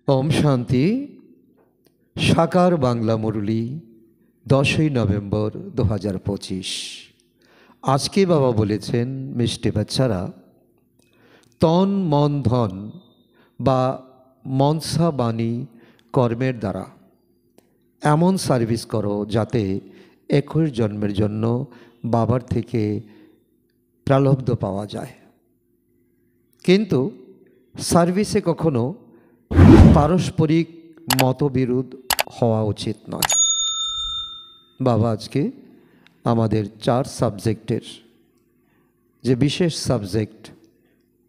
ওম শান্তি। সাকার বাংলা মুরলী 10ই নভেম্বর 2025। আজকে বাবা বলেছেন, মিষ্টি বাচ্চারা, তন মন ধন বা মনসা বাণী কর্মের দ্বারা এমন সার্ভিস করো যাতে 21 জন্মের জন্য বাবার থেকে প্রালব্ধ পাওয়া যায়। কিন্তু সার্ভিসে কখনো পারস্পরিক মতবিরোধ হওয়া উচিত নয়। বাবা আজকে আমাদের 4 সাবজেক্টের যে বিশেষ সাবজেক্ট,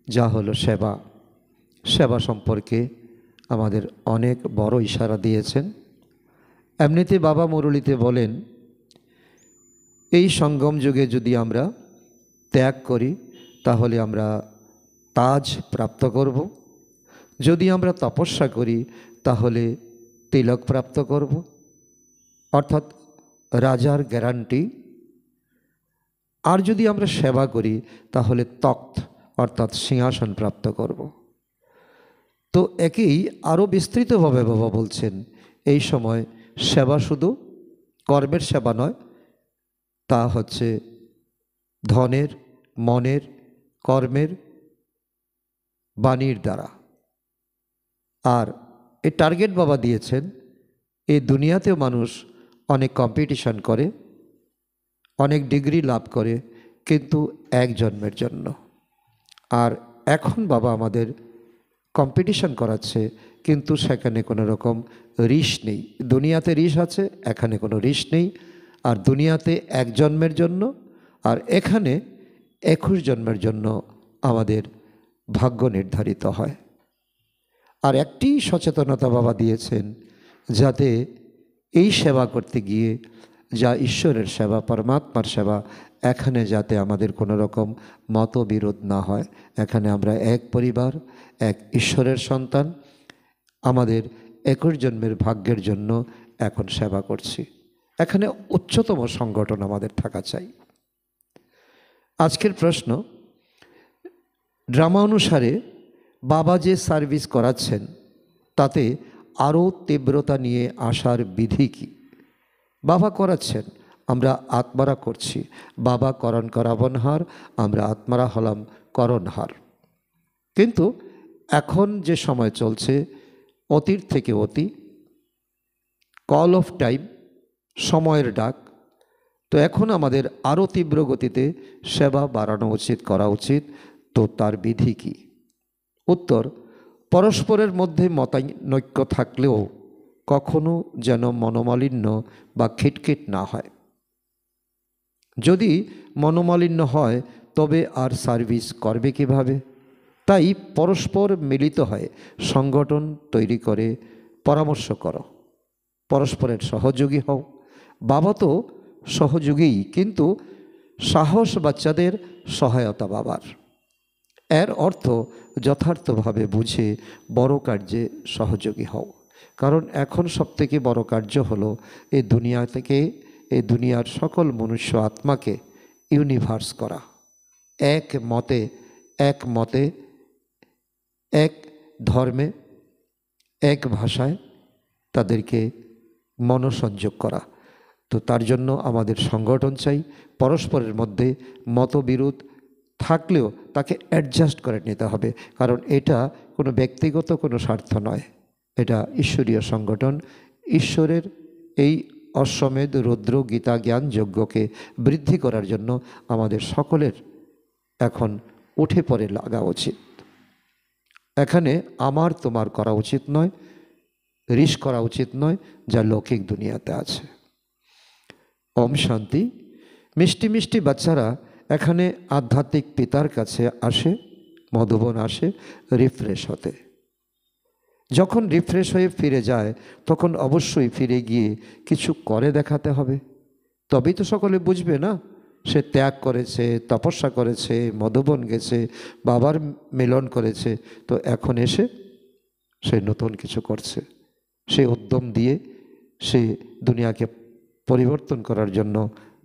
যা হলো সেবা, সেবা সম্পর্কে আমাদের অনেক বড় ইশারা দিয়েছেন। এমনিতে বাবা মুরলীতে বলেন, এই সঙ্গম যুগে যদি আমরা ত্যাগ করি তাহলে আমরা তাজ প্রাপ্ত করব, যদি আমরা তপস্যা করি তাহলে তিলক প্রাপ্ত করব, অর্থাৎ রাজার গ্যারান্টি। আর যদি আমরা সেবা করি তাহলে তখ্ত অর্থাৎ সিংহাসন প্রাপ্ত করব। তো একেই আরও বিস্তৃতভাবে বাবা বলছেন, এই সময় সেবা শুধু কর্মের সেবা নয়, তা হচ্ছে ধনের, মনের, কর্মের, বাণীর দ্বারা। আর এই টার্গেট বাবা দিয়েছেন, এই দুনিয়াতেও মানুষ অনেক কম্পিটিশন করে, অনেক ডিগ্রি লাভ করে, কিন্তু এক জন্মের জন্য। আর এখন বাবা আমাদের কম্পিটিশন করাচ্ছে, কিন্তু সেখানে কোনো রকম রিস নেই। দুনিয়াতে রিস আছে, এখানে কোনো রিস নেই। আর দুনিয়াতে এক জন্মের জন্য, আর এখানে 21 জন্মের জন্য আমাদের ভাগ্য নির্ধারিত হয়। আর একটি সচেতনতা বাবা দিয়েছেন, যাতে এই সেবা করতে গিয়ে, যা ঈশ্বরের সেবা, পরমাত্মার সেবা, এখানে যাতে আমাদের কোনো রকম মতবিরোধ না হয়। এখানে আমরা এক পরিবার, এক ঈশ্বরের সন্তান, আমাদের 21 জন্মের ভাগ্যের জন্য এখন সেবা করছি। এখানে উচ্চতম সংগঠন আমাদের থাকা চাই। আজকের প্রশ্ন, ড্রামা অনুসারে বাবা যে সার্ভিস করাচ্ছেন তাতে আরও তীব্রতা নিয়ে আসার বিধি কী? বাবা করাচ্ছেন, আমরা আত্মারা করছি। বাবা করণ করাবনহার, আমরা আত্মারা হলাম করণহার। কিন্তু এখন যে সময় চলছে, অতির থেকে অতি, কল অফ টাইম, সময়ের ডাক। তো এখন আমাদের আরও তীব্র গতিতে সেবা বাড়ানো উচিত, করা উচিত। তো তার বিধি কী? উত্তর, পরস্পরের মধ্যে মতানৈক্য থাকলেও কখনো যেন মনোমালিন্য বা খিটখিট না হয়। যদি মনোমালিন্য হয় তবে আর সার্ভিস করবে কিভাবে? তাই পরস্পর মিলিত হয় সংগঠন তৈরি করে পরামর্শ করো, পরস্পরের সহযোগী হও। বাবা তো সহযোগী, কিন্তু সাহস বাচ্চাদের, সহায়তা বাবার। এর অর্থ যথার্থভাবে বুঝে বড় কার্যে সহযোগী হও। কারণ এখন সবথেকে বড় কার্য হলো এই দুনিয়া থেকে, এই দুনিয়ার সকল মনুষ্য আত্মাকে ইউনিভার্স করা, এক মতে, এক মতে, এক ধর্মে, এক ভাষায় তাদেরকে মনসংযোগ করা। তো তার জন্য আমাদের সংগঠন চাই। পরস্পরের মধ্যে মতবিরোধ থাকলেও তাকে অ্যাডজাস্ট করে নিতে হবে, কারণ এটা কোনো ব্যক্তিগত কোনো স্বার্থ নয়, এটা ঈশ্বরীয় সংগঠন। ঈশ্বরের এই অশ্বমেধ, রুদ্র, গীতা, জ্ঞান যজ্ঞকে বৃদ্ধি করার জন্য আমাদের সকলের এখন উঠে পড়ে লাগা উচিত। এখানে আমার তোমার করা উচিত নয়, রিস করা উচিত নয়, যা লৌকিক দুনিয়াতে আছে। ওম শান্তি। মিষ্টি মিষ্টি বাচ্চারা এখানে আধ্যাত্মিক পিতার কাছে আসে, মধুবন আসে রিফ্রেশ হতে। যখন রিফ্রেশ হয়ে ফিরে যায়, তখন অবশ্যই ফিরে গিয়ে কিছু করে দেখাতে হবে, তবেই তো সকলে বুঝবে না সে ত্যাগ করেছে, তপস্যা করেছে, মধুবন গেছে, বাবার মিলন করেছে। তো এখন এসে সে নতুন কিছু করছে, সে উদ্যম দিয়ে সে দুনিয়াকে পরিবর্তন করার জন্য,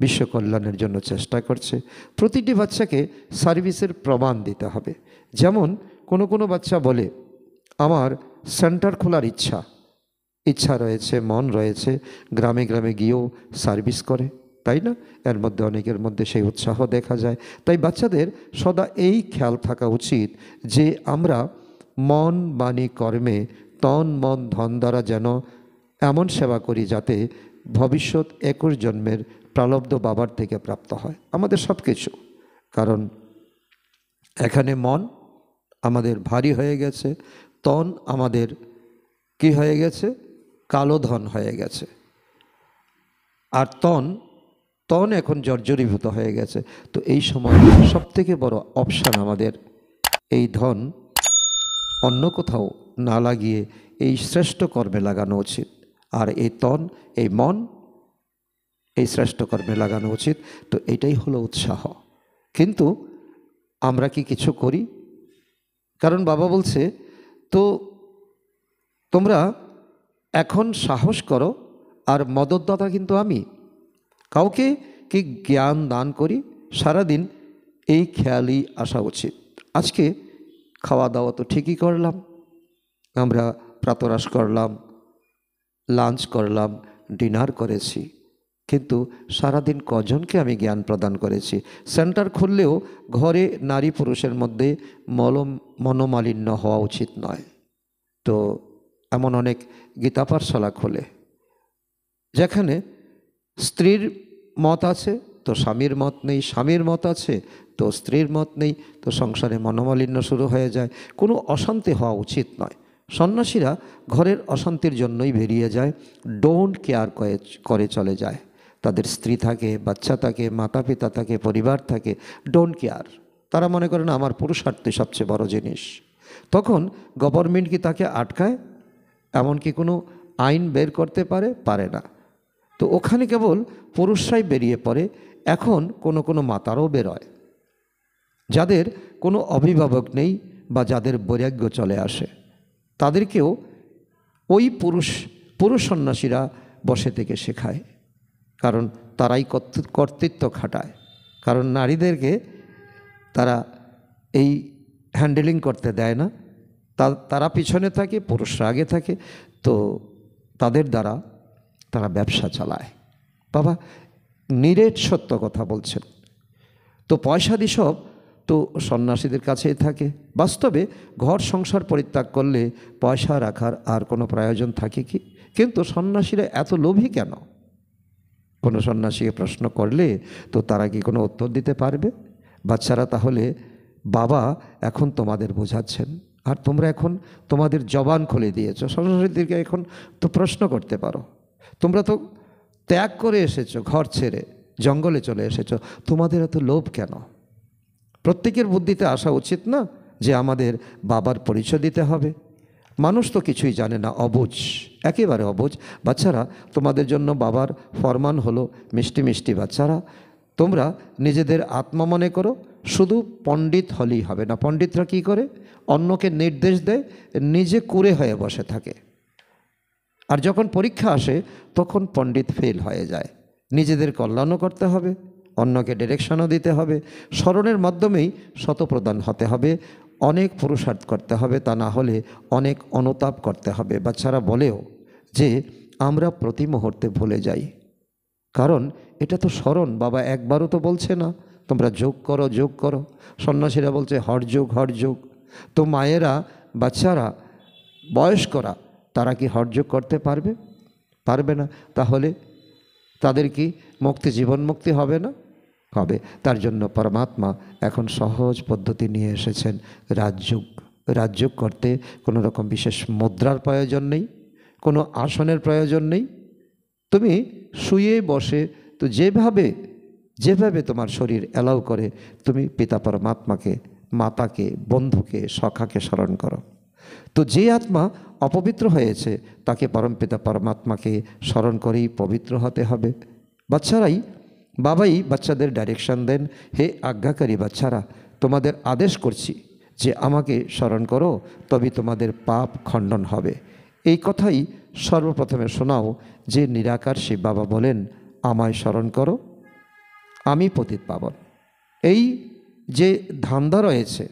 বিশ্ব কল্যাণের জন্য চেষ্টা করছে। প্রতিটি বাচ্চাকে সার্ভিসের প্রমাণ দিতে হবে। যেমন কোনো বাচ্চা বলে, আমার সেন্টার খোলার ইচ্ছা রয়েছে, মন রয়েছে, গ্রামে গ্রামে গিয়েও সার্ভিস করে, তাই না? এর মধ্যে অনেকের মধ্যে সেই উৎসাহ দেখা যায়। তাই বাচ্চাদের সদা এই খেয়াল থাকা উচিত যে আমরা মন বাণী কর্মে তন মন ধন দ্বারা যেন এমন সেবা করি যাতে ভবিষ্যৎ 21 জন্মের প্রালব্ধ বাবার থেকে প্রাপ্ত হয় আমাদের সব কিছু। কারণ এখানে মন আমাদের ভারী হয়ে গেছে, তন আমাদের কি হয়ে গেছে? কালো ধন হয়ে গেছে, আর তন এখন জর্জরীভূত হয়ে গেছে। তো এই সময় সবথেকে বড় অপশান আমাদের এই ধন অন্য কোথাও না লাগিয়ে এই শ্রেষ্ঠ কর্মে লাগানো উচিত। আর এই এই মন এই শ্রেষ্ঠ কর্মে লাগানো উচিত। তো এটাই হলো উৎসাহ। কিন্তু আমরা কি কিছু করি? কারণ বাবা বলছে, তো তোমরা এখন সাহস করো, আর মদতদাতা কিন্তু আমি। কাউকে কি জ্ঞান দান করি, সারাদিন এই খেয়ালই আসা উচিত। আজকে খাওয়া দাওয়া তো ঠিকই করলাম, আমরা প্রাতরাশ করলাম, লাঞ্চ করলাম, ডিনার করেছি, কিন্তু সারাদিন কজনকে আমি জ্ঞান প্রদান করেছি? সেন্টার খুললেও ঘরে নারী পুরুষের মধ্যে মনোমালিন্য হওয়া উচিত নয়। তো এমন অনেক গীতা পাঠশালা খোলে যেখানে স্ত্রীর মত আছে তো স্বামীর মত নেই, স্বামীর মত আছে তো স্ত্রীর মত নেই, তো সংসারে মনোমালিন্য শুরু হয়ে যায়। কোনো অশান্তি হওয়া উচিত নয়। সন্ন্যাসীরা ঘরের অশান্তির জন্যই বেরিয়ে যায়, ডোন্ট কেয়ার করে চলে যায়। তাদের স্ত্রী থাকে, বাচ্চা থাকে, মাতা পিতা থাকে, পরিবার থাকে, ডোন্ট কেয়ার। তারা মনে করেন আমার পুরুষার্থই সবচেয়ে বড় জিনিস। তখন গভর্নমেন্ট কি তাকে আটকায়? এমনকি কোনো আইন বের করতে পারে না। তো ওখানে কেবল পুরুষরাই বেরিয়ে পড়ে। এখন কোনো মাতারও বেরোয়, যাদের কোনো অভিভাবক নেই বা যাদের বৈরাগ্য চলে আসে, তাদেরকেও ওই পুরুষ সন্ন্যাসীরা বসে থেকে শেখায়। কারণ তারাই কর্তৃত্ব খাটায়। কারণ নারীদেরকে তারা এই হ্যান্ডেলিং করতে দেয় না, তারা পিছনে থাকে, পুরুষরা আগে থাকে। তো তাদের দ্বারা তারা ব্যবসা চালায়। বাবা নিরেট সত্য কথা বলছেন। তো পয়সাদি সব তো সন্ন্যাসীদের কাছেই থাকে। বাস্তবে ঘর সংসার পরিত্যাগ করলে পয়সা রাখার আর কোনো প্রয়োজন থাকে কি? কিন্তু সন্ন্যাসীরা এত লোভী কেন? কোনো সন্ন্যাসীকে প্রশ্ন করলে তো তারা কি কোনো উত্তর দিতে পারবে? বাচ্চারা, তাহলে বাবা এখন তোমাদের বোঝাচ্ছেন, আর তোমরা এখন তোমাদের জবান খুলে দিয়েছ। সন্ন্যাসীদেরকে এখন তো প্রশ্ন করতে পারো, তোমরা তো ত্যাগ করে এসেছো, ঘর ছেড়ে জঙ্গলে চলে এসেছো, তোমাদের এত লোভ কেন? প্রত্যেকের বুদ্ধিতে আসা উচিত না যে আমাদের বাবার পরিচয় দিতে হবে? মানুষ তো কিছুই জানে না, অবুঝ, একেবারে অবুঝ। বাচ্চারা, তোমাদের জন্য বাবার ফরমান হলো মিষ্টি মিষ্টি বাচ্চারা, তোমরা নিজেদের আত্মা মনে করো, শুধু পণ্ডিত হলেই হবে না। পণ্ডিতরা কী করে? অন্যকে নির্দেশ দেয়, নিজে কুরে হয়ে বসে থাকে। আর যখন পরীক্ষা আসে তখন পণ্ডিত ফেল হয়ে যায়। নিজেদের কল্যাণও করতে হবে, অন্যকে ডিরেকশনও দিতে হবে, স্মরণের মাধ্যমেই শতপ্রদান হতে হবে, অনেক পুরুষার্থ করতে হবে, তা না হলে অনেক অনুতাপ করতে হবে। বাচ্চারা বলেও যে আমরা প্রতি মুহূর্তে ভুলে যাই, কারণ এটা তো স্মরণ। বাবা একবারও তো বলছে না তোমরা যোগ করো যোগ করো, সন্ন্যাসীরা বলছে হর যোগ। তো মায়েরা, বাচ্চারা, বয়স্করা, তারা কি হরযোগ করতে পারবে না? তাহলে তাদের কি মুক্তি, জীবন মুক্তি হবে না? হবে। তার জন্য পরমাত্মা এখন সহজ পদ্ধতি নিয়ে এসেছেন, রাজযোগ করতে কোনো রকম বিশেষ মুদ্রার প্রয়োজন নেই, কোনো আসনের প্রয়োজন নেই। তুমি শুয়ে বসে তো যেভাবে তোমার শরীর অ্যালাউ করে তুমি পিতা পরমাত্মাকে, মাতাকে, বন্ধুকে, সখাকে স্মরণ করো। তো যে আত্মা অপবিত্র হয়েছে তাকে পরমপিতা পরমাত্মাকে স্মরণ করেই পবিত্র হতে হবে। বাবাই বাচ্চাদের ডাইরেকশন দেন, হে আজ্ঞাকারী বাচ্চারা, তোমাদের আদেশ করছি যে আমাকে স্মরণ করো, তবে তোমাদের পাপ খণ্ডন হবে। এই কথাই সর্বপ্রথমে শোনাও যে নিরাকার শিব বাবা বলেন, আমায় স্মরণ করো, আমি পতিত পাবন। এই যে ধান্দা রয়েছে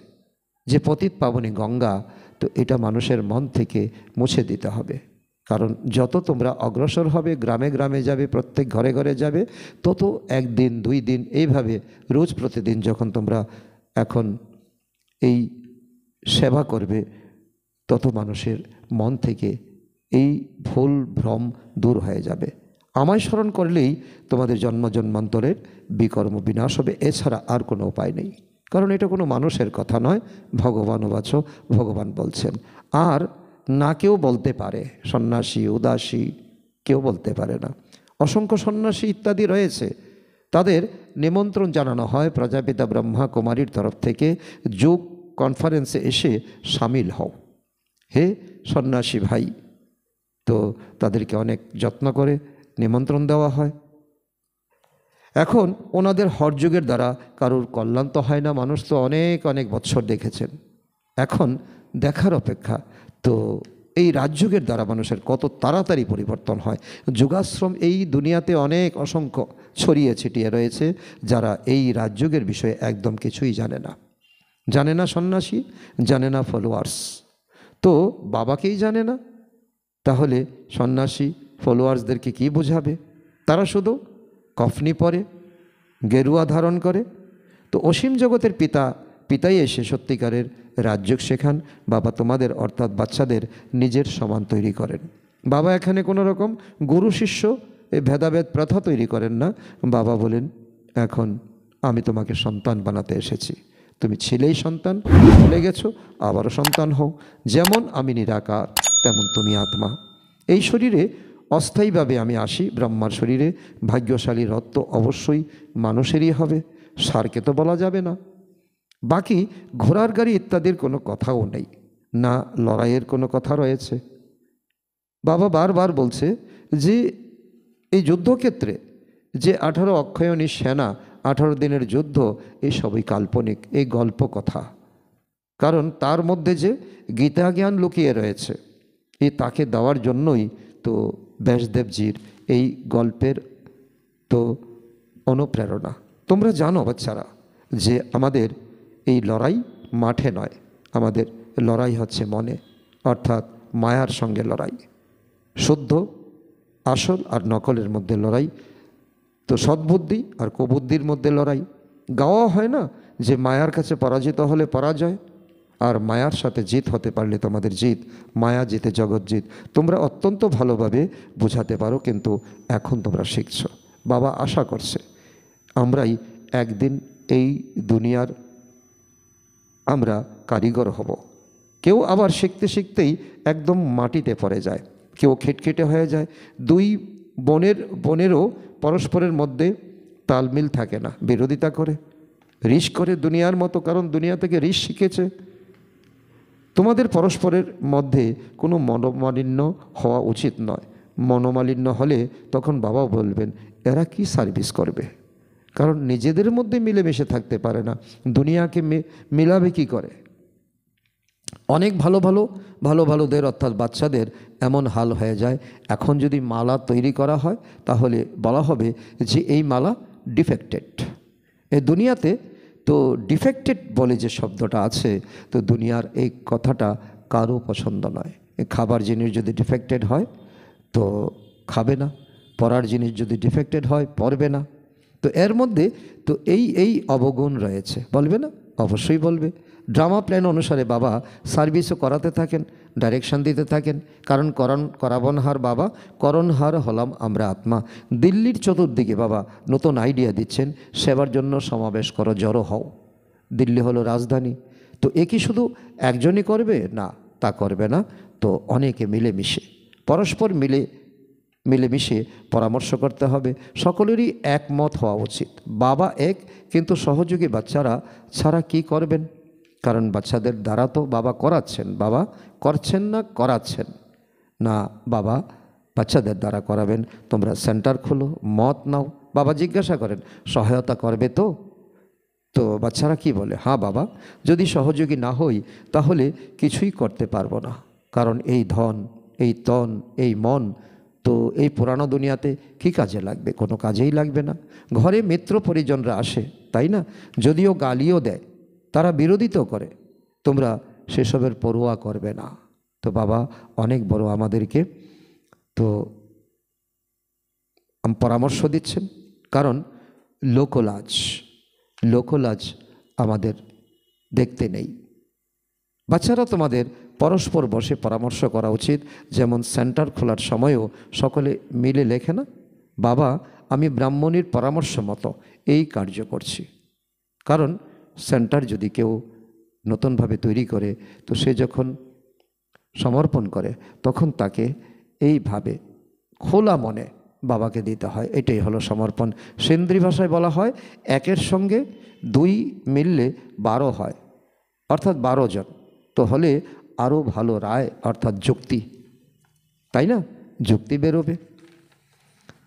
যে পতিত পাবনী গঙ্গা, তো এটা মানুষের মন থেকে মুছে দিতে হবে। কারণ যত তোমরা অগ্রসর হবে, গ্রামে গ্রামে যাবে, প্রত্যেক ঘরে ঘরে যাবে, তত একদিন 2 দিন এইভাবে রোজ প্রতিদিন যখন তোমরা এখন এই সেবা করবে, তত মানুষের মন থেকে এই ভুল ভ্রম দূর হয়ে যাবে। আমায় স্মরণ করলেই তোমাদের জন্ম জন্মান্তরের বিকর্ম বিনাশ হবে, এছাড়া আর কোনো উপায় নেই। কারণ এটা কোনো মানুষের কথা নয়, ভগবানুবাচ, ভগবান বলছেন। আর না কেউ বলতে পারে, সন্ন্যাসী উদাসী কেউ বলতে পারে না। অসংখ্য সন্ন্যাসী ইত্যাদি রয়েছে, তাদের নিমন্ত্রণ জানানো হয় প্রজাপিতা ব্রহ্মা কুমারীর তরফ থেকে, যোগ কনফারেন্সে এসে সামিল হও হে সন্ন্যাসী ভাই। তো তাদেরকে অনেক যত্ন করে নিমন্ত্রণ দেওয়া হয়। এখন ওনাদের হরযুগের দ্বারা কারোর কল্যাণ তো হয় না, মানুষ তো অনেক অনেক বৎসর দেখেছেন, এখন দেখার অপেক্ষা তো এই রাজযুগের দ্বারা মানুষের কত তাড়াতাড়ি পরিবর্তন হয়। যোগাশ্রম এই দুনিয়াতে অনেক অসংখ্য ছড়িয়ে ছিটিয়ে রয়েছে, যারা এই রাজযুগের বিষয়ে একদম কিছুই জানে না। জানে না সন্ন্যাসী, জানে না ফলোয়ার্স, তো বাবাকেই জানে না, তাহলে সন্ন্যাসী ফলোয়ার্সদেরকে কি বোঝাবে? তারা শুধু কফনি পরে, গেরুয়া ধারণ করে। তো অসীম জগতের পিতাই এসে সত্যিকারের রাজযোগ শেখান। বাবা তোমাদের অর্থাৎ বাচ্চাদের নিজের সমান তৈরি করেন। বাবা এখানে কোনো রকম গুরু শিষ্য এই ভেদাভেদ প্রথা তৈরি করেন না। বাবা বলেন, এখন আমি তোমাকে সন্তান বানাতে এসেছি, তুমি ছিলেই সন্তান, ভুলে গেছো, আবারও সন্তান হও। যেমন আমি নিরাকার, তেমন তুমি আত্মা। এই শরীরে অস্থায়ীভাবে আমি আসি, ব্রহ্মার শরীরে। ভাগ্যশালী রথ তো অবশ্যই মানুষেরই হবে, সারকে তো বলা যাবে না। বাকি ঘোড়ার গাড়ি ইত্যাদির কোনো কথাও নেই, না লড়াইয়ের কোনো কথা রয়েছে। বাবা বারবার বলছে যে এই যুদ্ধক্ষেত্রে যে 18 অক্ষয়ণী সেনা, 18 দিনের যুদ্ধ, এই সবই কাল্পনিক, এই গল্প কথা। কারণ তার মধ্যে যে গীতা জ্ঞান লুকিয়ে রয়েছে, এই তাকে দেওয়ার জন্যই তো ব্যাসদেবজির এই গল্পের তো অনুপ্রেরণা। তোমরা জানো বাচ্চারা যে আমাদের এই লড়াই মাঠে নয়, আমাদের লড়াই হচ্ছে মনে, অর্থাৎ মায়ার সঙ্গে লড়াই। শুদ্ধ আসল আর নকলের মধ্যে লড়াই, তো সদ্বুদ্ধি আর কুবুদ্ধির মধ্যে লড়াই। গাওয়া হয় না যে মায়ার কাছে পরাজিত হলে পরাজয়, আর মায়ার সাথে জিত হতে পারলে তোমাদের জিত। মায়া জিতে জগৎ জিত। তোমরা অত্যন্ত ভালোভাবে বোঝাতে পারো, কিন্তু এখন তোমরা শিখছো। বাবা আশা করছে আমরাই একদিন এই দুনিয়ার আমরা কারিগর হব। কেউ আবার শিখতে শিখতেই একদম মাটিতে পড়ে যায়, কেউ খিটখিটে হয়ে যায়। দুই বোনেরও পরস্পরের মধ্যে তালমিল থাকে না, বিরোধিতা করে, রিস করে দুনিয়ার মতো, কারণ দুনিয়া থেকে রিস শিখেছে। তোমাদের পরস্পরের মধ্যে কোনো মনোমালিন্য হওয়া উচিত নয়। মনোমালিন্য হলে তখন বাবা বলবেন এরা কি সার্ভিস করবে, কারণ নিজেদের মধ্যে মিলেমিশে থাকতে পারে না, দুনিয়াকে মিলাবে কি করে। অনেক ভালো ভালোদের অর্থাৎ বাচ্চাদের এমন হাল হয়ে যায়, এখন যদি মালা তৈরি করা হয় তাহলে বলা হবে যে এই মালা ডিফেক্টেড। এই দুনিয়াতে তো ডিফেক্টেড বলে যে শব্দটা আছে, তো দুনিয়ার এই কথাটা কারো পছন্দ নয়। খাবার জিনিস যদি ডিফেক্টেড হয় তো খাবে না, পরার জিনিস যদি ডিফেক্টেড হয় পরবে না। তো এর মধ্যে তো এই অবগুণ রয়েছে, বলবে না? অবশ্যই বলবে। ড্রামা প্ল্যান অনুসারে বাবা সার্ভিসও করাতে থাকেন, ডাইরেকশন দিতে থাকেন। কারণ করাবনহার বাবা, করণহার হলাম আমরা আত্মা। দিল্লির চতুর্দিকে বাবা নতুন আইডিয়া দিচ্ছেন, সেবার জন্য সমাবেশ করো, জড়ো হও। দিল্লি হলো রাজধানী, তো এ কি শুধু একজনই করবে? না, তা করবে না, তো অনেকে মিলেমিশে পরস্পর মিলেমিশে পরামর্শ করতে হবে, সকলেরই একমত হওয়া উচিত। বাবা এক, কিন্তু সহযোগী বাচ্চারা ছাড়া কি করবেন? কারণ বাচ্চাদের দ্বারা তো বাবা করাচ্ছেন, বাবা করছেন না করাচ্ছেন না, বাবা বাচ্চাদের দ্বারা করাবেন। তোমরা সেন্টার খোলো, মত নাও। বাবা জিজ্ঞাসা করেন সহায়তা করবে তো? তো বাচ্চারা কি বলে? হ্যাঁ বাবা, যদি সহযোগী না হই তাহলে কিছুই করতে পারবো না। কারণ এই ধন, এই তন, এই মন তো এই পুরানো দুনিয়াতে কি কাজে লাগবে? কোনো কাজেই লাগবে না। ঘরে মিত্র পরিজনরা আসে, তাই না? যদিও গালিও দেয়, তারা বিরোধিতাও করে, তোমরা সেসবের পরোয়া করবে না। তো বাবা অনেক বড় আমাদেরকে তো পরামর্শ দিচ্ছেন, কারণ লোকলাজ আমাদের দেখতে নেই। বাচ্চারা তোমাদের পরস্পর বসে পরামর্শ করা উচিত। যেমন সেন্টার খোলার সময়ও সকলে মিলে লেখে না, বাবা আমি ব্রাহ্মণীর পরামর্শ মতো এই কার্য করছি। কারণ সেন্টার যদি কেউ নতুনভাবে তৈরি করে, তো সে যখন সমর্পণ করে তখন তাকে এইভাবে খোলা মনে বাবাকে দিতে হয়। এটাই হলো সমর্পণ। সেন্দ্রী ভাষায় বলা হয় 1-এর সঙ্গে 2 মিললে 12 হয়, অর্থাৎ 12 জন তো হলে আরও ভালো রায়, অর্থাৎ যুক্তি, তাই না? যুক্তি বেরোবে।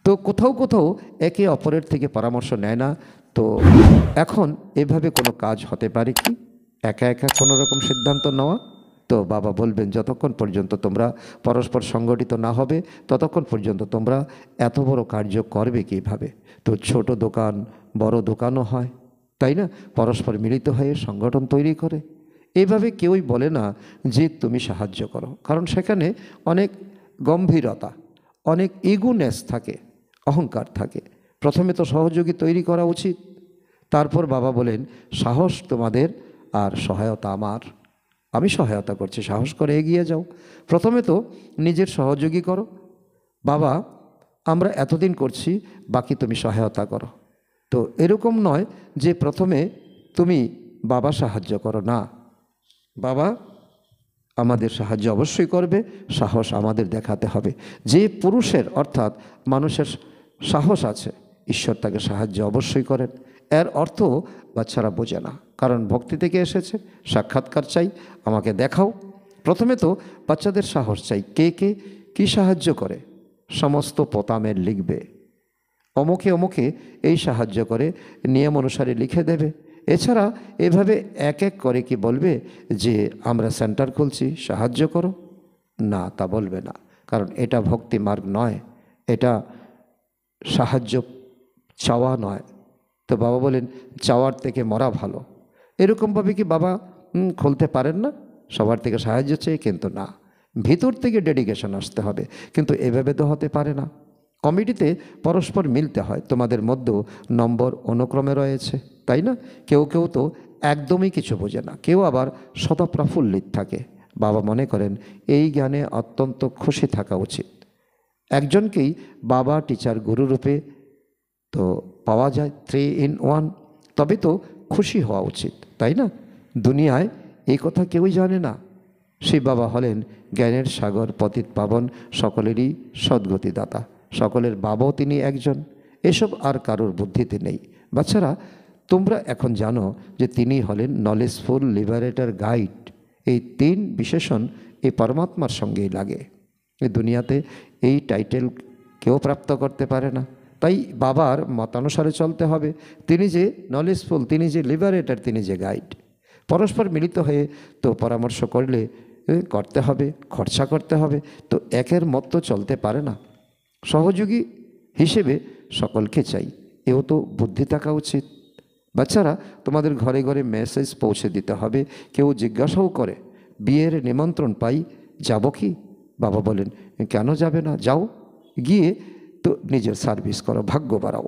তো কোথাও কোথাও একে অপরের থেকে পরামর্শ নেয় না। তো এখন এভাবে কোনো কাজ হতে পারে কি একা একা কোনো রকম সিদ্ধান্ত নেওয়া? তো বাবা বলবেন যতক্ষণ পর্যন্ত তোমরা পরস্পর সংগঠিত না হবে ততক্ষণ পর্যন্ত তোমরা এত বড় কার্য করবে কীভাবে? তো ছোট দোকান বড় দোকানও হয়, তাই না? পরস্পর মিলিত হয়ে সংগঠন তৈরি করে। এইভাবে কেউই বলে না যে তুমি সাহায্য করো, কারণ সেখানে অনেক গম্ভীরতা, অনেক ইগোনেস থাকে, অহংকার থাকে। প্রথমে তো সহযোগী তৈরি করা উচিত। তারপর বাবা বলেন সাহস তোমাদের আর সহায়তা আমার, আমি সহায়তা করছি, সাহস করে এগিয়ে যাও। প্রথমে তো নিজের সহযোগী করো। বাবা আমরা এতদিন করছি, বাকি তুমি সহায়তা করো। তো এরকম নয় যে প্রথমে তুমি বাবা সাহায্য করো, না, বাবা আমাদের সাহায্য অবশ্যই করবে, সাহস আমাদের দেখাতে হবে। যে পুরুষের অর্থাৎ মানুষের সাহস আছে, ঈশ্বর তাকে সাহায্য অবশ্যই করেন। এর অর্থ বাচ্চারা বোঝে না, কারণ ভক্তি থেকে এসেছে, সাক্ষাৎকার চাই, আমাকে দেখাও। প্রথমে তো বাচ্চাদের সাহস চাই। কে কে কী সাহায্য করে সমস্ত পোতামের লিখবে, অমুকে অমুকে এই সাহায্য করে, নিয়ম অনুসারে লিখে দেবে। এছাড়া এভাবে এক এক করে কি বলবে যে আমরা সেন্টার খুলছি সাহায্য করো? না, তা বলবে না, কারণ এটা ভক্তি মার্গ নয়, এটা সাহায্য চাওয়া নয়। তো বাবা বলেন চাওয়ার থেকে মরা ভালো। এরকমভাবে কি বাবা খুলতে পারেন না? সবার থেকে সাহায্য চেয়ে, কিন্তু না, ভিতর থেকে ডেডিকেশন আসতে হবে। কিন্তু এভাবে তো হতে পারে না। কমিটিতে পরস্পর মিলতে হয়। তোমাদের মধ্যেও নম্বর অনুক্রমে রয়েছে, তাই না? কেউ কেউ তো একদমই কিছু বোঝে না, কেউ আবার শতপ্রফুল্লিত থাকে। বাবা মনে করেন এই জ্ঞানে অত্যন্ত খুশি থাকা উচিত। একজনকেই বাবা টিচার গুরুরূপে তো পাওয়া যায়, 3 in 1, তবে তো খুশি হওয়া উচিত, তাই না? দুনিয়ায় এই কথা কেউই জানে না। সেই বাবা হলেন জ্ঞানের সাগর, পতিত পাবন, সকলেরই সদ্গতিদাতা, সকলের বাবাও তিনি একজন। এসব আর কারোর বুদ্ধিতে নেই। বাচ্চারা তোমরা এখন জানো যে তিনি হলেন নলেজফুল লিবারেটর গাইড। এই 3 বিশেষণ এই পরমাত্মার সঙ্গেই লাগে। এই দুনিয়াতে এই টাইটেল কেউ প্রাপ্ত করতে পারে না। তাই বাবার মতানুসারে চলতে হবে। তিনি যে নলেজফুল, তিনি যে লিবারেটর, তিনি যে গাইড। পরস্পর মিলিত হয়ে তো পরামর্শ করলে করতে হবে, খরচা করতে হবে। তো একের মত চলতে পারে না। সহযোগী হিসেবে সকলকে চাই, এও তো বুদ্ধি থাকা উচিত। বাচ্চারা তোমাদের ঘরে ঘরে মেসেজ পৌঁছে দিতে হবে। কেউ জিজ্ঞাসাও করে বিয়ের নিমন্ত্রণ পাই, যাব কি? বাবা বলেন কেন যাবে না, যাও, গিয়ে তো নিজের সার্ভিস করো, ভাগ্য বাড়াও,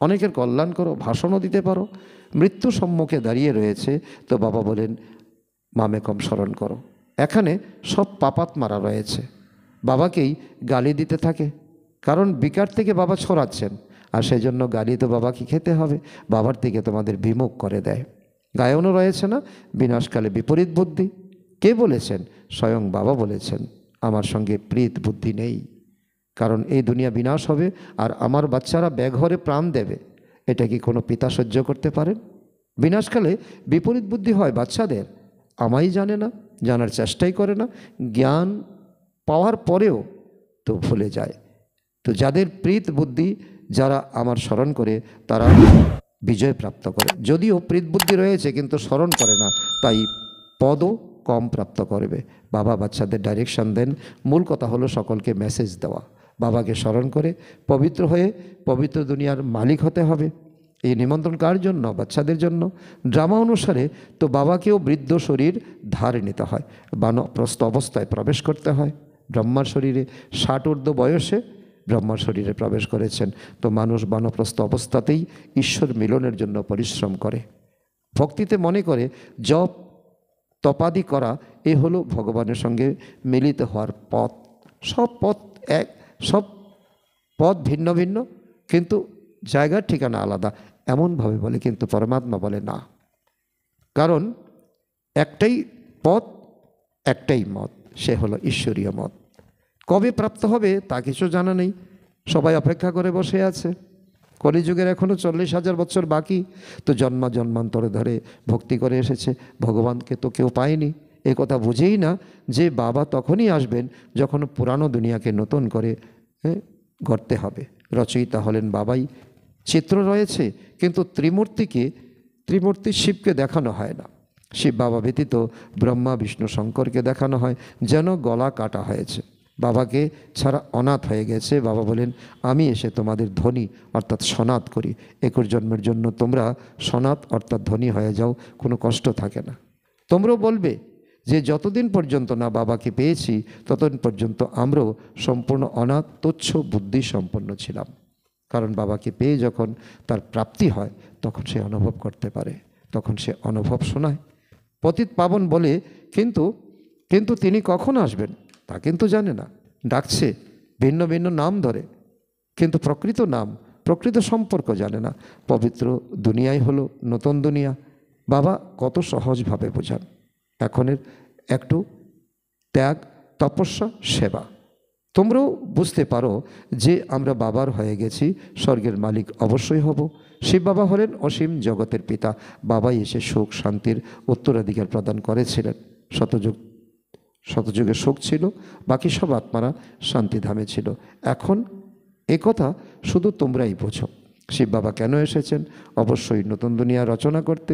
অনেকের কল্যাণ করো, ভাষণও দিতে পারো। মৃত্যু সম্মুখে দাঁড়িয়ে রয়েছে, তো বাবা বলেন মামেকম স্মরণ করো। এখানে সব পাপাত্মারা রয়েছে, বাবাকেই গালি দিতে থাকে, কারণ বিকার থেকে বাবা ছড়াচ্ছেন, আর সেই জন্য গালি তো বাবাকে খেতে হবে। বাবার থেকে তোমাদের বিমুখ করে দেয়। গায়নও রয়েছে না, বিনাশকালে বিপরীত বুদ্ধি। কে বলেছেন? স্বয়ং বাবা বলেছেন আমার সঙ্গে প্রীত বুদ্ধি নেই, কারণ এই দুনিয়া বিনাশ হবে আর আমার বাচ্চারা বেঘরে প্রাণ দেবে। এটা কি কোনো পিতা সহ্য করতে পারেন? বিনাশকালে বিপরীত বুদ্ধি হয় বাচ্চাদের, আমাই জানে না, জানার চেষ্টাই করে না, জ্ঞান পাওয়ার পরেও তো ভুলে যায়। তো যাদের প্রীত বুদ্ধি, যারা আমার স্মরণ করে, তারা বিজয় প্রাপ্ত করে। যদিও প্রীত বুদ্ধি রয়েছে কিন্তু স্মরণ করে না, তাই পদও কম প্রাপ্ত করবে। বাবা বাচ্চাদের ডাইরেকশন দেন। মূল কথা হলো সকলকে মেসেজ দেওয়া, বাবাকে স্মরণ করে পবিত্র হয়ে পবিত্র দুনিয়ার মালিক হতে হবে। এই নিমন্ত্রণ কার জন্য? বাচ্চাদের জন্য। ড্রামা অনুসারে তো বাবাকেও বৃদ্ধ শরীর ধারে নিতে হয়, বানপ্রস্থ অবস্থায় প্রবেশ করতে হয়। ব্রহ্মার শরীরে 60 ঊর্ধ্ব বয়সে ব্রহ্মার শরীরে প্রবেশ করেছেন। তো মানুষ বানপ্রস্থ অবস্থাতেই ঈশ্বর মিলনের জন্য পরিশ্রম করে, ভক্তিতে মনে করে জপ তপাদি করা এ হলো ভগবানের সঙ্গে মিলিত হওয়ার পথ। সব পথ এক, সব পথ ভিন্ন ভিন্ন, কিন্তু জায়গার ঠিকানা আলাদা এমনভাবে বলে, কিন্তু পরমাত্মা বলে না। কারণ একটাই পথ, একটাই মত, সে হলো ঈশ্বরীয় মত। কবে প্রাপ্ত হবে তা কিছু জানা নেই, সবাই অপেক্ষা করে বসে আছে। কলিযুগের এখনও 40,000 বছর বাকি। তো জন্মান্তরে ধরে ভক্তি করে এসেছে, ভগবানকে তো কেউ পায়নি। এ কথা বুঝেই না যে বাবা তখনই আসবেন যখন পুরানো দুনিয়াকে নতুন করে গড়তে হবে। রচয়িতা হলেন বাবাই, চিত্র রয়েছে, কিন্তু ত্রিমূর্তি শিবকে দেখানো হয় না। শিব বাবা ব্যতীত ব্রহ্মা বিষ্ণু শঙ্করকে দেখানো হয়, যেন গলা কাটা হয়েছে। বাবাকে ছাড়া অনাথ হয়ে গেছে। বাবা বলেন, আমি এসে তোমাদের ধনী অর্থাৎ সনাত করি। 21 জন্মের জন্য তোমরা সনাত অর্থাৎ ধনী হয়ে যাও, কোনো কষ্ট থাকে না। তোমরাও বলবে যে যতদিন পর্যন্ত না বাবাকে পেয়েছি ততদিন পর্যন্ত আমরাও সম্পূর্ণ অনাথ তুচ্ছ বুদ্ধি সম্পন্ন ছিলাম। কারণ বাবাকে পেয়ে যখন তার প্রাপ্তি হয় তখন সে অনুভব করতে পারে, তখন সে অনুভব শোনায়। পতিত পাবন বলে, কিন্তু তিনি কখন আসবেন তা কিন্তু জানে না। ডাকছে ভিন্ন ভিন্ন নাম ধরে, কিন্তু প্রকৃত নাম, প্রকৃত সম্পর্ক জানে না। পবিত্র দুনিয়াই হলো নতুন দুনিয়া। বাবা কত সহজভাবে বোঝান। এখনের একটু ত্যাগ, তপস্যা, সেবা। তোমরাও বুঝতে পারো যে আমরা বাবার হয়ে গেছি, স্বর্গের মালিক অবশ্যই হব। শিব বাবা হলেন অসীম জগতের পিতা। বাবাই এসে সুখ শান্তির উত্তরাধিকার প্রদান করেছিলেন। শতযুগে সুখ ছিল, বাকি সব আত্মারা শান্তিধামে ছিল। এখন একথা শুধু তোমরাই বোঝো। শিব বাবা কেন এসেছেন? অবশ্যই নতুন দুনিয়া রচনা করতে।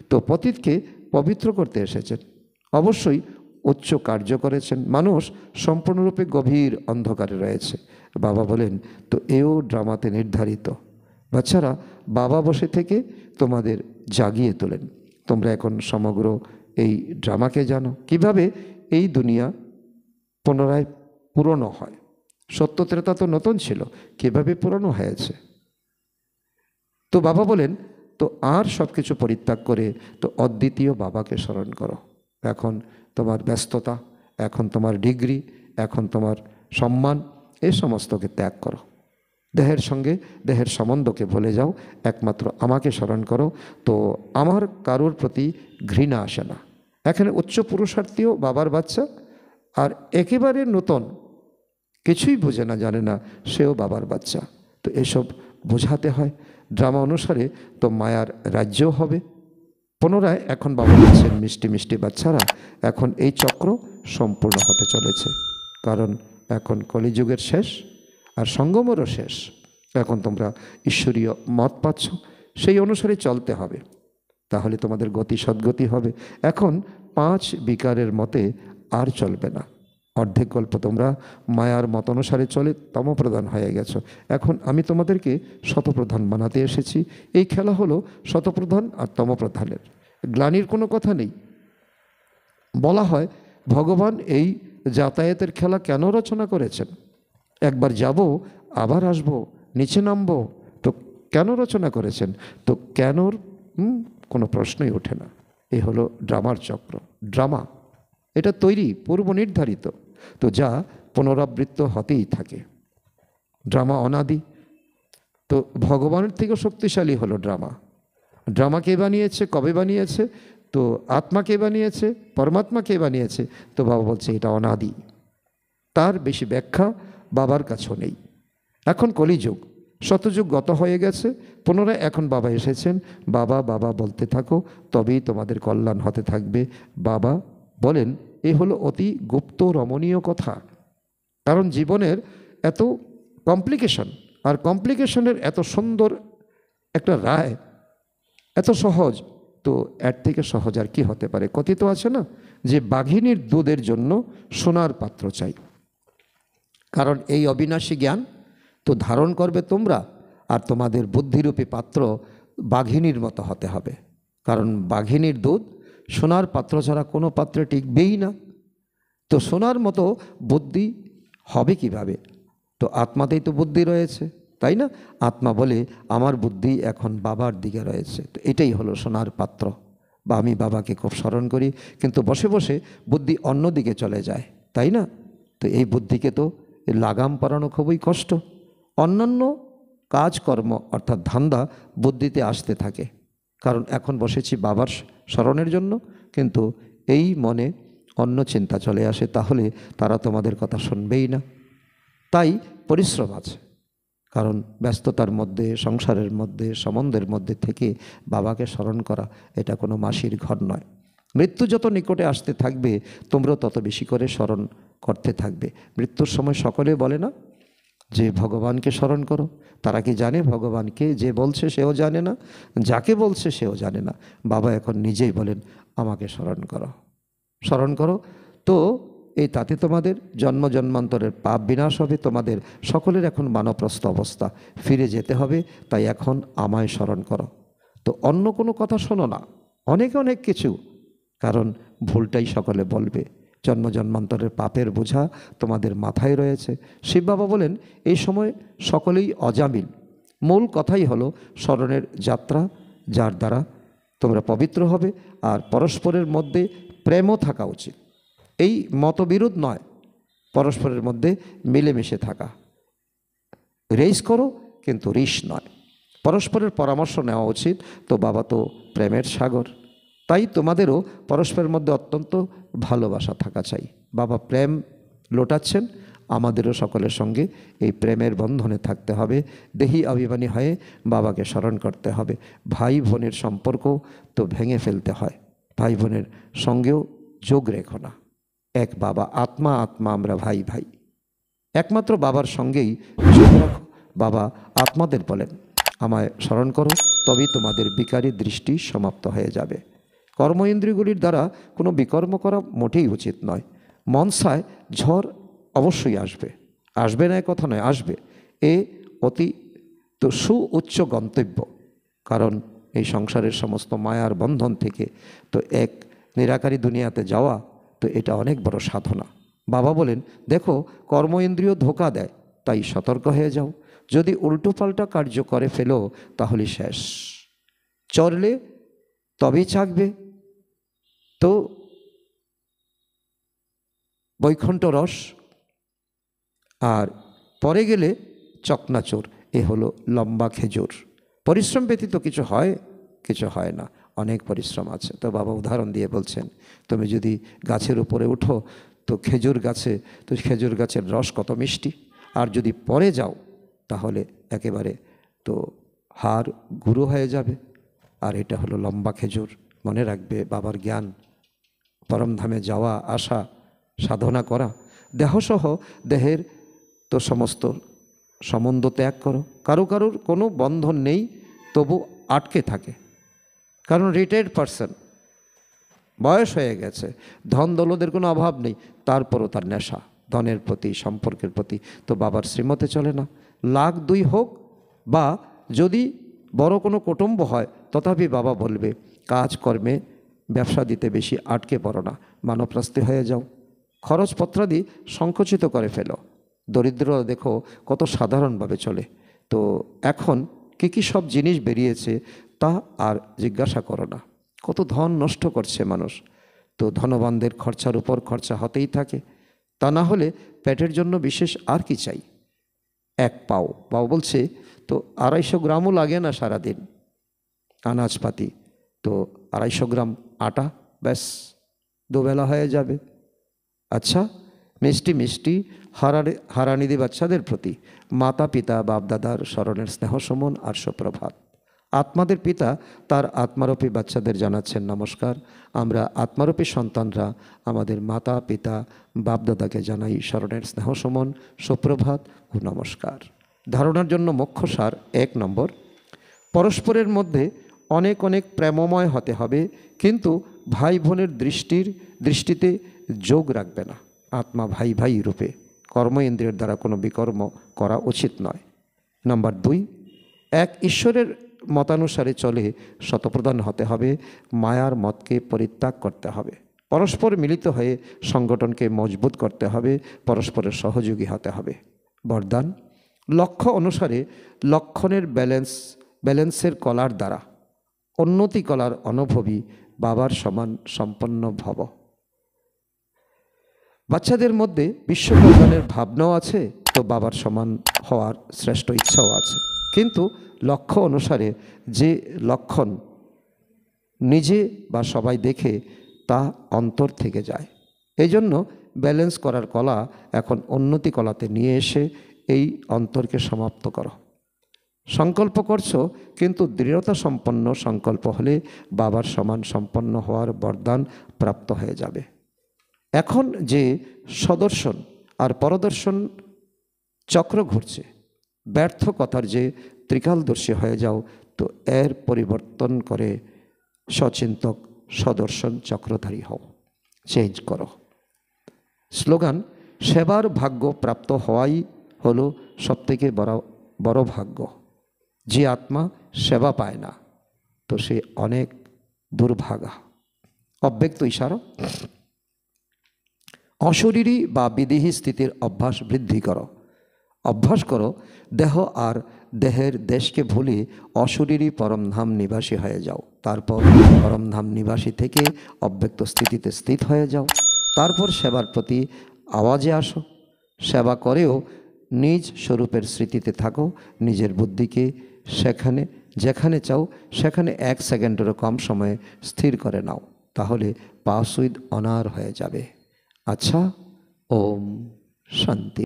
তো পতিতকে পবিত্র করতে এসেছেন, অবশ্যই উচ্চ কার্য করেছেন। মানুষ সম্পূর্ণরূপে গভীর অন্ধকারে রয়েছে। বাবা বলেন, তো এও ড্রামাতে নির্ধারিত। বাচ্চারা, বাবা বসে থেকে তোমাদের জাগিয়ে তোলেন। তোমরা এখন সমগ্র এই ড্রামাকে জানো, কিভাবে এই দুনিয়া পুনরায় পুরনো হয়। সত্য ত্রেতা তো নতুন ছিল, কিভাবে পুরনো হয়েছে। তো বাবা বলেন, তো আর সব কিছু পরিত্যাগ করে তো অদ্বিতীয় বাবাকে স্মরণ করো। এখন তোমার ব্যস্ততা, এখন তোমার ডিগ্রি, এখন তোমার সম্মান, এই সমস্তকে ত্যাগ করো। দেহের সঙ্গে দেহের সম্বন্ধকে ভুলে যাও, একমাত্র আমাকে স্মরণ করো। তো আমার কারোর প্রতি ঘৃণা আসে না। এখানে উচ্চ পুরুষার্থীও বাবার বাচ্চা, আর একেবারে নতুন কিছুই বোঝে না, জানে না, সেও বাবার বাচ্চা। তো এসব বোঝাতে হয়। ড্রামা অনুসারে তো মায়ার রাজ্যও হবে। পুনরায় এখন বাবা বলছেন, মিষ্টি মিষ্টি বাচ্চারা, এখন এই চক্র সম্পূর্ণ হতে চলেছে। কারণ এখন কলিযুগের শেষ, আর সঙ্গমেরও শেষ। এখন তোমরা ঈশ্বরীয় মত পাচ্ছ, সেই অনুসারে চলতে হবে, তাহলে তোমাদের গতি সদ্গতি হবে। এখন 5 বিকারের মতে আর চলবে না। অর্ধেক গল্প তোমরা মায়ার মত অনুসারে চলে তমপ্রধান হয়ে গেছো। এখন আমি তোমাদেরকে শতপ্রধান বানাতে এসেছি। এই খেলা হলো শতপ্রধান আর তমপ্রধানের। গ্লানির কোনো কথা নেই। বলা হয় ভগবান এই যাতায়াতের খেলা কেন রচনা করেছেন? একবার যাব, আবার আসব, নিচে নামবো, তো কেন রচনা করেছেন? তো কেনর কোনো প্রশ্নই ওঠে না। এই হলো ড্রামার চক্র। ড্রামা এটা তৈরি, পূর্ব নির্ধারিত, তো যা পুনরাবৃত্ত হতেই থাকে। ড্রামা অনাদি। তো ভগবানের থেকে শক্তিশালী হলো ড্রামা। ড্রামা কে বানিয়েছে, কবে বানিয়েছে? তো আত্মা কে বানিয়েছে, পরমাত্মা কে বানিয়েছে? তো বাবা বলছে এটা অনাদি। তার বেশি ব্যাখ্যা বাবার কাছেও নেই। এখন কলিযুগ, শতযুগ গত হয়ে গেছে, পুনরায় এখন বাবা এসেছেন। বাবা বাবা বলতে থাকো, তবেই তোমাদের কল্যাণ হতে থাকবে। বাবা বলেন, এ হলো অতি গুপ্ত রমণীয় কথা। কারণ জীবনের এত কমপ্লিকেশন, আর কমপ্লিকেশনের এত সুন্দর একটা রায়, এত সহজ, তো এর থেকে সহজ আর কি হতে পারে? কথিত আছে না যে বাঘিনীর দুধের জন্য সোনার পাত্র চাই। কারণ এই অবিনাশী জ্ঞান তো ধারণ করবে তোমরা, আর তোমাদের বুদ্ধিরূপী পাত্র বাঘিনীর মতো হতে হবে, কারণ বাঘিনীর দুধ সোনার পাত্র ছাড়া কোনো পাত্রে টিকবেই না। তো সোনার মতো বুদ্ধি হবে কিভাবে? তো আত্মাতেই তো বুদ্ধি রয়েছে, তাই না? আত্মা বলে আমার বুদ্ধি এখন বাবার দিকে রয়েছে। তো এটাই হলো সোনার পাত্র। বা আমি বাবাকে খুব স্মরণ করি, কিন্তু বসে বসে বুদ্ধি অন্য দিকে চলে যায়, তাই না? তো এই বুদ্ধিকে তো লাগাম পরানো খুবই কষ্ট। অন্যান্য কাজকর্ম অর্থাৎ ধান্দা বুদ্ধিতে আসতে থাকে, কারণ এখন বসেছি বাবার স্মরণের জন্য, কিন্তু এই মনে অন্য চিন্তা চলে আসে, তাহলে তারা তোমাদের কথা শুনবেই না। তাই পরিশ্রম আছে, কারণ ব্যস্ততার মধ্যে, সংসারের মধ্যে, সম্বন্ধের মধ্যে থেকে বাবাকে স্মরণ করা এটা কোনো মাসির ঘর নয়। মৃত্যু যত নিকটে আসতে থাকবে তোমরাও তত বেশি করে স্মরণ করতে থাকবে। মৃত্যুর সময় সকলে বলে না যে ভগবানকে স্মরণ করো? তারা কি জানে ভগবানকে? যে বলছে সেও জানে না, যাকে বলছে সেও জানে না। বাবা এখন নিজেই বলেন আমাকে স্মরণ করো, স্মরণ করো। তো এই তাতে তোমাদের জন্ম জন্মান্তরের পাপ বিনাশ হবে। তোমাদের সকলের এখন বানপ্রস্থ অবস্থা, ফিরে যেতে হবে। তাই এখন আমায় স্মরণ করো। তো অন্য কোনো কথা শোনো না, অনেক অনেক কিছু, কারণ ভুলটাই সকলে বলবে। জন্ম জন্মান্তরের পাপের বোঝা তোমাদের মাথায় রয়েছে। শিব বাবা বলেন এই সময় সকলেই অজামিল। মূল কথাই হলো স্মরণের যাত্রা, যার দ্বারা তোমরা পবিত্র হবে। আর পরস্পরের মধ্যে প্রেমও থাকা উচিত। এই মতবিরোধ নয়, পরস্পরের মধ্যে মিলেমিশে থাকা। রেস করো কিন্তু রিস নয়, পরস্পরের পরামর্শ নেওয়া উচিত। তো বাবা তো প্রেমের সাগর, তাই তোমাদেরও পরস্পরের মধ্যে অত্যন্ত ভালোবাসা থাকা চাই। বাবা প্রেম লোটাচ্ছেন, আমাদেরও সকলের সঙ্গে এই প্রেমের বন্ধনে থাকতে হবে। দেহি অভিমানী হয়ে বাবাকে স্মরণ করতে হবে। ভাই বোনের সম্পর্ক তো ভেঙে ফেলতে হয়, ভাই বোনের সঙ্গেও যোগ রেখো না। এক বাবা, আত্মা আত্মা, আমরা ভাই ভাই, একমাত্র বাবার সঙ্গেই যোগ রাখো। বাবা আত্মাদের বলেন আমায় স্মরণ করো, তবেই তোমাদের বিকারী দৃষ্টি সমাপ্ত হয়ে যাবে। কর্ম ইন্দ্রিয়গুলির দ্বারা কোনো বিকর্ম করা মোটেই উচিত নয়। মনসায় ঝড় অবশ্যই আসবে, আসবে না কথা নয়, আসবে। এ অতি তো সুউচ্চ গন্তব্য, কারণ এই সংসারের সমস্ত মায়ার বন্ধন থেকে তো এক নিরাকারী দুনিয়াতে যাওয়া, তো এটা অনেক বড় সাধনা। বাবা বলেন দেখো কর্ম ইন্দ্রিয় ধোঁকা দেয়, তাই সতর্ক হয়ে যাও। যদি উল্টোপাল্টা কার্য করে ফেলো তাহলে শেষ, চড়লে তবেই চাকবে। তো বৈকুণ্ঠ রস, আর পরে গেলে চকনাচোর, এ হলো লম্বা খেজুর। পরিশ্রম ব্যতীত কিছু হয়? কিছু হয় না, অনেক পরিশ্রম আছে। তো বাবা উদাহরণ দিয়ে বলছেন তুমি যদি গাছের উপরে উঠো তো খেজুর গাছে, তো খেজুর গাছের রস কত মিষ্টি, আর যদি পরে যাও তাহলে একেবারে তো হাড় গুঁড়ো হয়ে যাবে। আর এটা হলো লম্বা খেজুর। মনে রাখবে বাবার জ্ঞান, পরমধামে যাওয়া আসা, সাধনা করা। দেহসহ দেহের তো সমস্ত সম্বন্ধ ত্যাগ করো। কারোর কোনো বন্ধন নেই, তবু আটকে থাকে, কারণ রিটায়ার্ড পারসন, বয়স হয়ে গেছে, ধন দৌলতের কোনো অভাব নেই, তারপরও তার নেশা ধনের প্রতি, সম্পর্কের প্রতি। তো বাবার শ্রীমতে চলে না। লাখ দুই হোক বা যদি বড় কোনো কুটুম্ব হয়, তথাপি বাবা বলবে কাজকর্মে ব্যবসা দিতে বেশি আটকে পড়ো না, মানবপ্রাস্তি হয়ে যাও। খরচপত্রাদি সংকুচিত করে ফেলো। দরিদ্ররা দেখো কত সাধারণভাবে চলে। তো এখন কী সব জিনিস বেরিয়েছে তা আর জিজ্ঞাসা করো না। কত ধন নষ্ট করছে মানুষ। তো ধনবানদের খরচার উপর খরচা হতেই থাকে, তা না হলে পেটের জন্য বিশেষ আর কি চাই। এক পাও বলছে তো 250 গ্রামও লাগে না সারাদিন আনাজপাতি, তো 250 গ্রাম আটা, ব্যাস দুবেলা হয়ে যাবে। আচ্ছা, মিষ্টি হারানিধি বাচ্চাদের প্রতি মাতা পিতা বাপদাদার স্মরণের স্নেহ সমন আর সুপ্রভাত। আত্মাদের পিতা তার আত্মারূপী বাচ্চাদের জানাচ্ছেন নমস্কার। আমরা আত্মারূপী সন্তানরা আমাদের মাতা পিতা বাপদাদাকে জানাই স্মরণের স্নেহ সমন, সুপ্রভাত ও নমস্কার। ধারণার জন্য মুখ্য সার 1 নম্বর, পরস্পরের মধ্যে অনেক অনেক প্রেমময় হতে হবে, কিন্তু ভাই বোনের দৃষ্টিতে যোগ রাখবে না। আত্মা ভাই ভাই রূপে, কর্ম ইন্দ্রিয়ের দ্বারা কোনো বিকর্ম করা উচিত নয়। নাম্বার 2, এক ঈশ্বরের মতানুসারে চলে শতপ্রধান হতে হবে, মায়ার মতকে পরিত্যাগ করতে হবে, পরস্পর মিলিত হয়ে সংগঠনকে মজবুত করতে হবে, পরস্পরের সহযোগী হতে হবে। বরদান: লক্ষ্য অনুসারে লক্ষণের ব্যালেন্সের কলার দ্বারা উন্নতি কলার অনুভবী বাবার সমান সম্পন্ন ভব। বাচ্চাদের মধ্যে বিশ্ব কল্যাণের ভাবনাও আছে, তো বাবার সমান হওয়ার শ্রেষ্ঠ ইচ্ছাও আছে, কিন্তু লক্ষ্য অনুসারে যে লক্ষণ নিজে বা সবাই দেখে তা অন্তর থেকে যায়। এই জন্য ব্যালেন্স করার কলা এখন উন্নতি কলাতে নিয়ে এসে এই অন্তরকে সমাপ্ত করো। সংকল্প করছো, কিন্তু দৃঢ়তা সম্পন্ন সংকল্প হলে বাবার সমান সম্পন্ন হওয়ার বরদান প্রাপ্ত হয়ে যাবে। এখন যে সদর্শন আর পরদর্শন চক্র ঘুরছে, ব্যর্থ কথার যে ত্রিকালদর্শী হয়ে যাও, তো এর পরিবর্তন করে সচিন্তক সদর্শন চক্রধারী হও, চেঞ্জ করো। স্লোগান: সেবার ভাগ্য প্রাপ্ত হওয়াই হলো সবথেকে বড় ভাগ্য। যে আত্মা সেবা পায় না, তো সে অনেক দুর্ভাগা। অব্যক্ত ইশারা: অশরীরী বা বিদেহী স্থিতির অভ্যাস বৃদ্ধি করো। অভ্যাস করো দেহ আর দেহের দেশকে ভুলে অশরীরী পরমধাম নিবাসী হয়ে যাও। তারপর পরমধাম নিবাসী থেকে অব্যক্ত স্থিতিতে স্থিত হয়ে যাও। তারপর সেবার প্রতি আওয়াজে আসো। সেবা করেও নিজ স্বরূপের স্মৃতিতে থাকো। নিজের বুদ্ধিকে যেখানে চাও সেখানে 1 সেকেন্ডেরও কম সময়ে স্থির করে নাও, তাহলে পাস উইথ অনার হয়ে যাবে। আচ্ছা, ওম শান্তি।